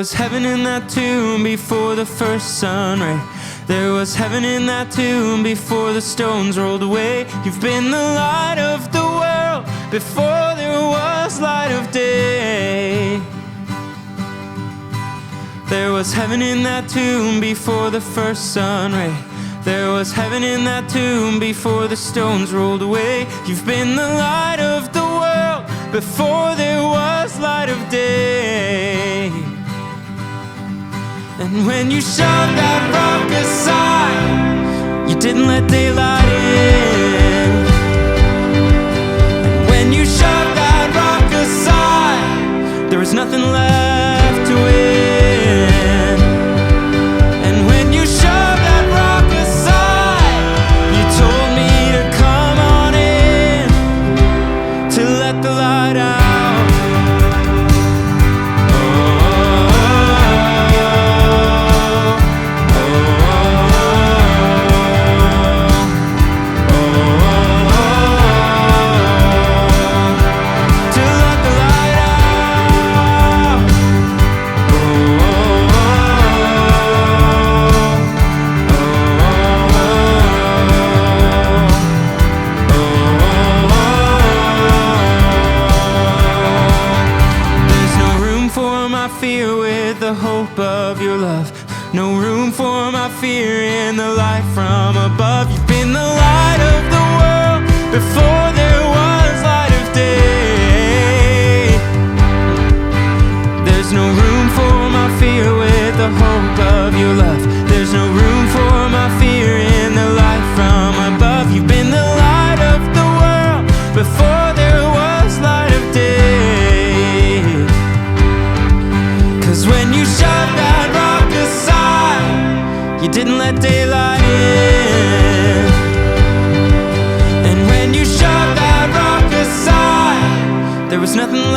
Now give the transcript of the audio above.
was heaven in that tomb before the first sun rays. There was heaven in that tomb before the stones rolled away. You've been the light of the world before there was light of day. There was heaven in that tomb before the first sun rays. There was heaven in that tomb before the stones rolled away. You've been the light of the world before there was light of day. And when you shoved that rock aside, you didn't let daylight in. And when you shoved that rock aside, there was nothing left to win. And when you shoved that rock aside, you told me to come on in, to let the light out. Fear with the hope of your love. No room for my fear in the light from above. You've been the light of the world before there was light of day. There's no room for my fear with the hope of your love. There's no room for my fear in the light from above. You've been the light of the world before there was light of day. When you shoved that rock aside, you didn't let daylight in. And when you shoved that rock aside, there was nothing